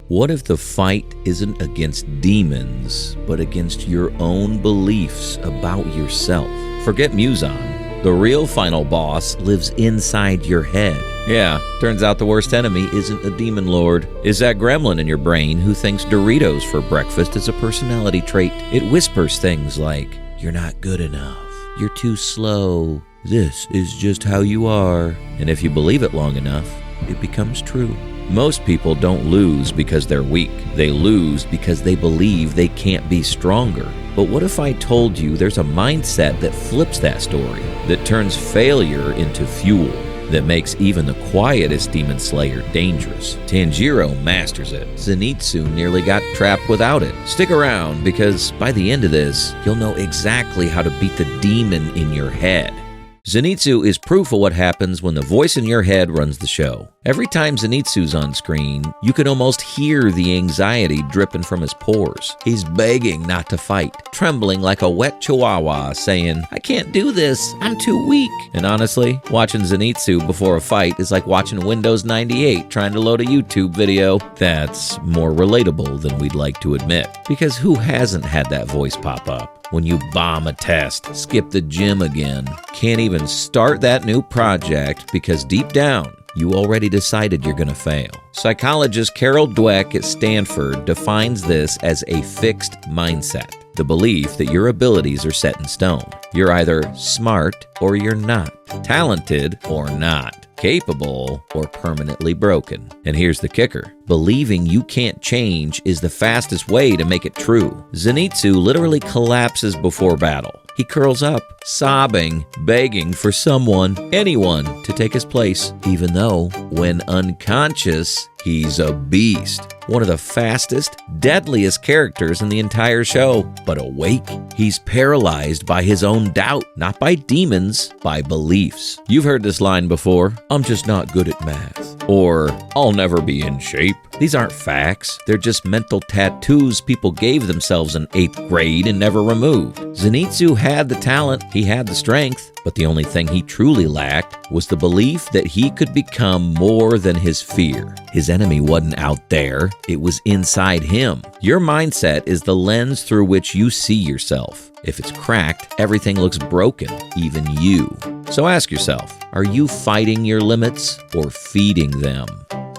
What if the fight isn't against demons, but against your own beliefs about yourself? Forget Muzan. The real final boss lives inside your head. Yeah, turns out the worst enemy isn't a demon lord. Is that gremlin in your brain who thinks Doritos for breakfast is a personality trait. It whispers things like, "You're not good enough. You're too slow. This is just how you are." And if you believe it long enough, it becomes true. Most people don't lose because they're weak. They lose because they believe they can't be stronger. But what if I told you there's a mindset that flips that story, that turns failure into fuel, that makes even the quietest demon slayer dangerous? Tanjiro masters it. Zenitsu nearly got trapped without it. Stick around, because by the end of this, you'll know exactly how to beat the demon in your head. Zenitsu is proof of what happens when the voice in your head runs the show. Every time Zenitsu's on screen, you can almost hear the anxiety dripping from his pores. He's begging not to fight, trembling like a wet chihuahua, saying, "I can't do this, I'm too weak." And honestly, watching Zenitsu before a fight is like watching Windows 98 trying to load a YouTube video. That's more relatable than we'd like to admit. Because who hasn't had that voice pop up? When you bomb a test, skip the gym again, can't even start that new project because deep down, you already decided you're going to fail. Psychologist Carol Dweck at Stanford defines this as a fixed mindset, the belief that your abilities are set in stone. You're either smart or you're not, talented or not, capable or permanently broken. And here's the kicker. Believing you can't change is the fastest way to make it true. Zenitsu literally collapses before battle. He curls up, sobbing, begging for someone, anyone, to take his place, even though, when unconscious, he's a beast. One of the fastest, deadliest characters in the entire show. But awake, he's paralyzed by his own doubt, not by demons, by beliefs. You've heard this line before, "I'm just not good at math." Or, "I'll never be in shape." These aren't facts. They're just mental tattoos people gave themselves in 8th grade and never removed. Zenitsu had the talent, he had the strength, but the only thing he truly lacked was the belief that he could become more than his fear. His enemy wasn't out there, it was inside him. Your mindset is the lens through which you see yourself. If it's cracked, everything looks broken, even you. So ask yourself, are you fighting your limits or feeding them?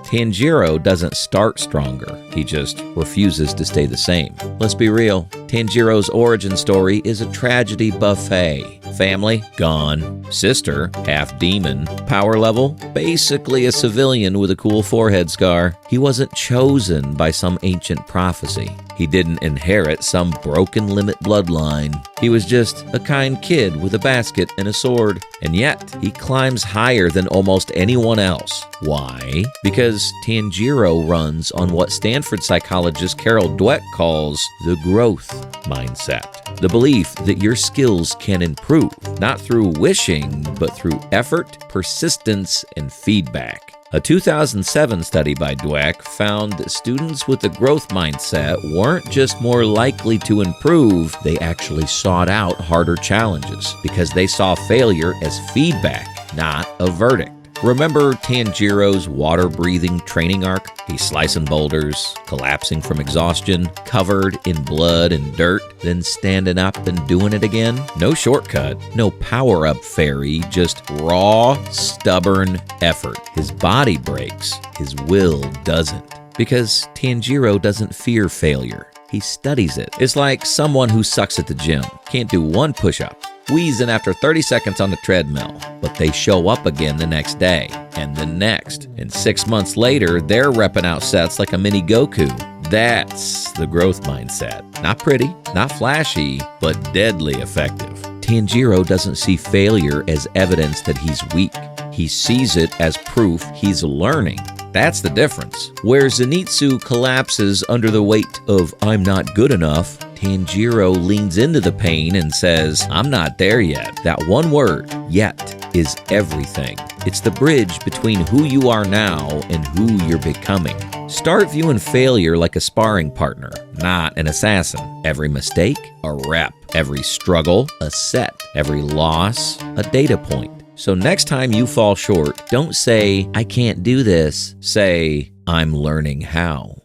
Tanjiro doesn't start stronger, he just refuses to stay the same. Let's be real, Tanjiro's origin story is a tragedy buffet. Family, gone. Sister, half demon. Power level, basically a civilian with a cool forehead scar. He wasn't chosen by some ancient prophecy. He didn't inherit some broken limit bloodline. He was just a kind kid with a basket and a sword. And yet, he climbs higher than almost anyone else. Why? Because Tanjiro runs on what Stanford psychologist Carol Dweck calls the growth mindset. The belief that your skills can improve, not through wishing, but through effort, persistence, and feedback. A 2007 study by Dweck found that students with the growth mindset weren't just more likely to improve, they actually sought out harder challenges because they saw failure as feedback, not a verdict. Remember Tanjiro's water-breathing training arc? He's slicing boulders, collapsing from exhaustion, covered in blood and dirt, then standing up and doing it again. No shortcut, no power-up fairy, just raw, stubborn effort. His body breaks, his will doesn't. Because Tanjiro doesn't fear failure. He studies it. It's like someone who sucks at the gym, can't do one push-up, wheezing after 30 seconds on the treadmill, but they show up again the next day, and the next. And 6 months later, they're repping out sets like a mini Goku. That's the growth mindset. Not pretty, not flashy, but deadly effective. Tanjiro doesn't see failure as evidence that he's weak. He sees it as proof he's learning. That's the difference. Where Zenitsu collapses under the weight of "I'm not good enough," Tanjiro leans into the pain and says, "I'm not there yet." That one word, "yet," is everything. It's the bridge between who you are now and who you're becoming. Start viewing failure like a sparring partner, not an assassin. Every mistake, a rep. Every struggle, a set. Every loss, a data point. So next time you fall short, don't say, "I can't do this." Say, "I'm learning how."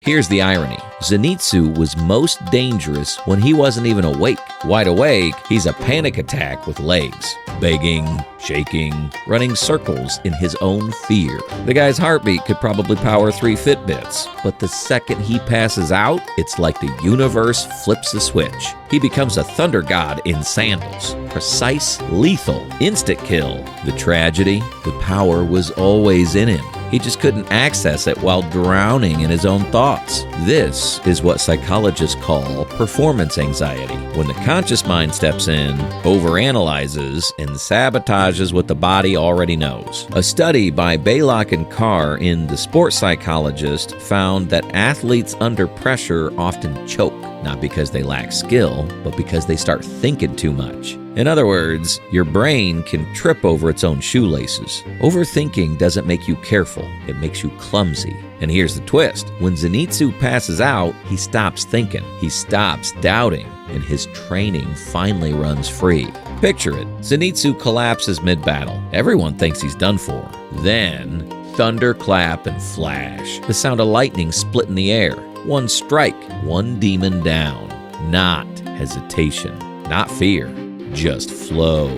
Here's the irony. Zenitsu was most dangerous when he wasn't even awake. Wide awake, he's a panic attack with legs, begging, shaking, running circles in his own fear. The guy's heartbeat could probably power 3 Fitbits, but the second he passes out, it's like the universe flips the switch. He becomes a thunder god in sandals. Precise, lethal, instant kill. The tragedy, the power was always in him. He just couldn't access it while drowning in his own thoughts. This is what psychologists call performance anxiety. When the conscious mind steps in, overanalyzes, and sabotages what the body already knows. A study by Baylock and Carr in The Sports Psychologist found that athletes under pressure often choke, not because they lack skill, but because they start thinking too much. In other words, your brain can trip over its own shoelaces. Overthinking doesn't make you careful, it makes you clumsy. And here's the twist. When Zenitsu passes out, he stops thinking, he stops doubting, and his training finally runs free. Picture it. Zenitsu collapses mid-battle. Everyone thinks he's done for. Then, thunderclap and flash. The sound of lightning split in the air. One strike, one demon down. Not hesitation, not fear. Just flow.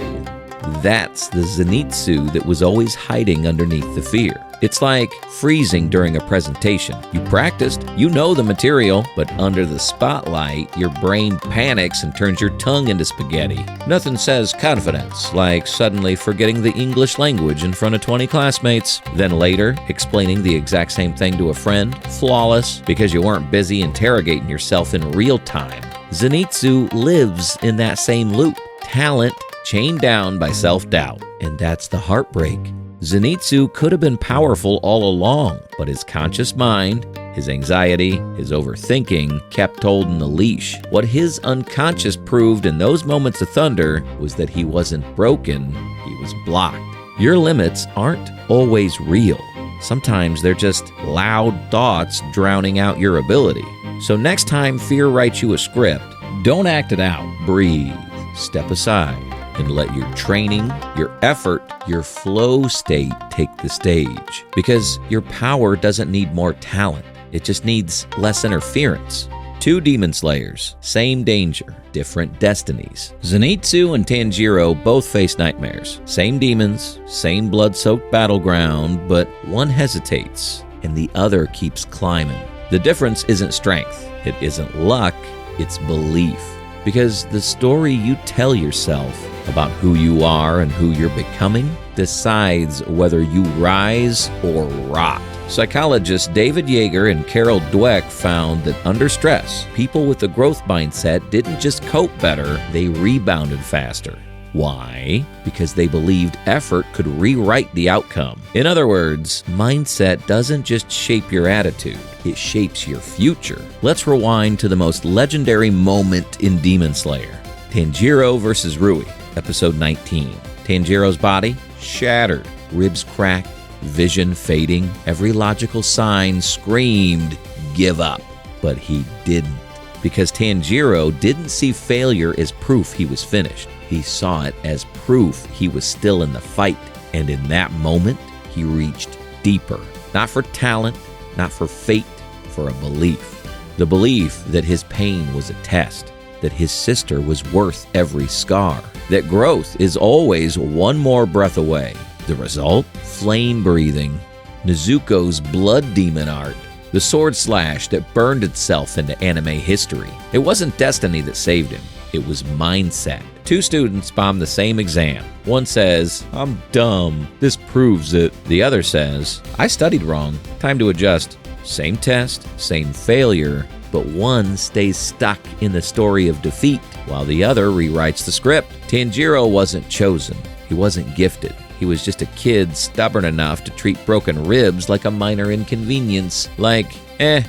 That's the Zenitsu that was always hiding underneath the fear. It's like freezing during a presentation. You practiced, you know the material, but under the spotlight, your brain panics and turns your tongue into spaghetti. Nothing says confidence like suddenly forgetting the English language in front of 20 classmates, then later explaining the exact same thing to a friend, flawless, because you weren't busy interrogating yourself in real time. Zenitsu lives in that same loop. Talent chained down by self-doubt. And that's the heartbreak. Zenitsu could have been powerful all along, but his conscious mind, his anxiety, his overthinking kept holding the leash. What his unconscious proved in those moments of thunder was that he wasn't broken, he was blocked. Your limits aren't always real. Sometimes they're just loud thoughts drowning out your ability. So next time fear writes you a script, don't act it out. Breathe. Step aside and let your training, your effort, your flow state take the stage. Because your power doesn't need more talent. It just needs less interference. 2 demon slayers, same danger, different destinies. Zenitsu and Tanjiro both face nightmares. Same demons, same blood-soaked battleground, but one hesitates and the other keeps climbing. The difference isn't strength. It isn't luck. It's belief. Because the story you tell yourself about who you are and who you're becoming decides whether you rise or rot. Psychologists David Yeager and Carol Dweck found that under stress, people with a growth mindset didn't just cope better, they rebounded faster. Why? Because they believed effort could rewrite the outcome. In other words, mindset doesn't just shape your attitude, it shapes your future. Let's rewind to the most legendary moment in Demon Slayer. Tanjiro versus Rui, episode 19. Tanjiro's body shattered, ribs cracked, vision fading. Every logical sign screamed, give up. But he didn't. Because Tanjiro didn't see failure as proof he was finished. He saw it as proof he was still in the fight. And in that moment, he reached deeper. Not for talent, not for fate, for a belief. The belief that his pain was a test, that his sister was worth every scar, that growth is always one more breath away. The result? Flame breathing, Nezuko's blood demon art, the sword slash that burned itself into anime history. It wasn't destiny that saved him. It was mindset. 2 students bomb the same exam. One says, I'm dumb. This proves it. The other says, I studied wrong. Time to adjust. Same test, same failure, but one stays stuck in the story of defeat, while the other rewrites the script. Tanjiro wasn't chosen. He wasn't gifted. He was just a kid stubborn enough to treat broken ribs like a minor inconvenience. Like,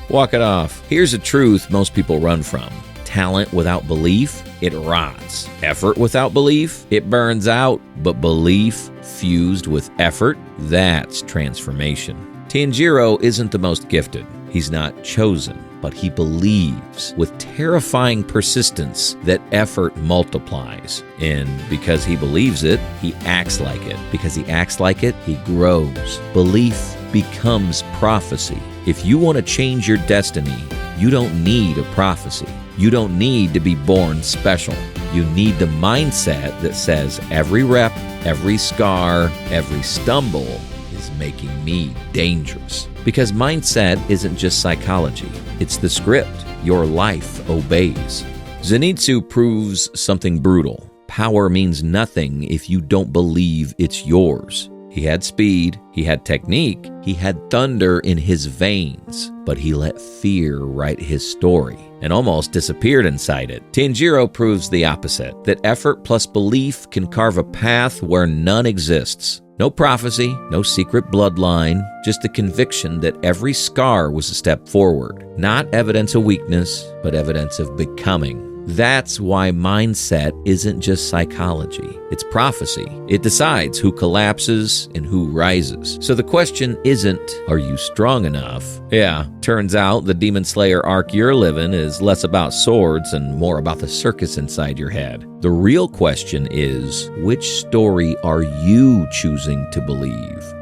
walk it off. Here's a truth most people run from. Talent without belief, it rots. Effort without belief, it burns out. But belief fused with effort, that's transformation. Tanjiro isn't the most gifted. He's not chosen, but he believes with terrifying persistence that effort multiplies. And because he believes it, he acts like it. Because he acts like it, he grows. Belief becomes prophecy. If you want to change your destiny, you don't need a prophecy. You don't need to be born special. You need the mindset that says every rep, every scar, every stumble is making me dangerous. Because mindset isn't just psychology, it's the script your life obeys. Zenitsu proves something brutal. Power means nothing if you don't believe it's yours. He had speed, he had technique, he had thunder in his veins, but he let fear write his story and almost disappeared inside it. Tanjiro proves the opposite, that effort plus belief can carve a path where none exists. No prophecy, no secret bloodline, just the conviction that every scar was a step forward. Not evidence of weakness, but evidence of becoming. That's why mindset isn't just psychology. It's prophecy. It decides who collapses and who rises. So the question isn't, are you strong enough? Yeah, turns out the Demon Slayer arc you're living is less about swords and more about the circus inside your head. The real question is, which story are you choosing to believe?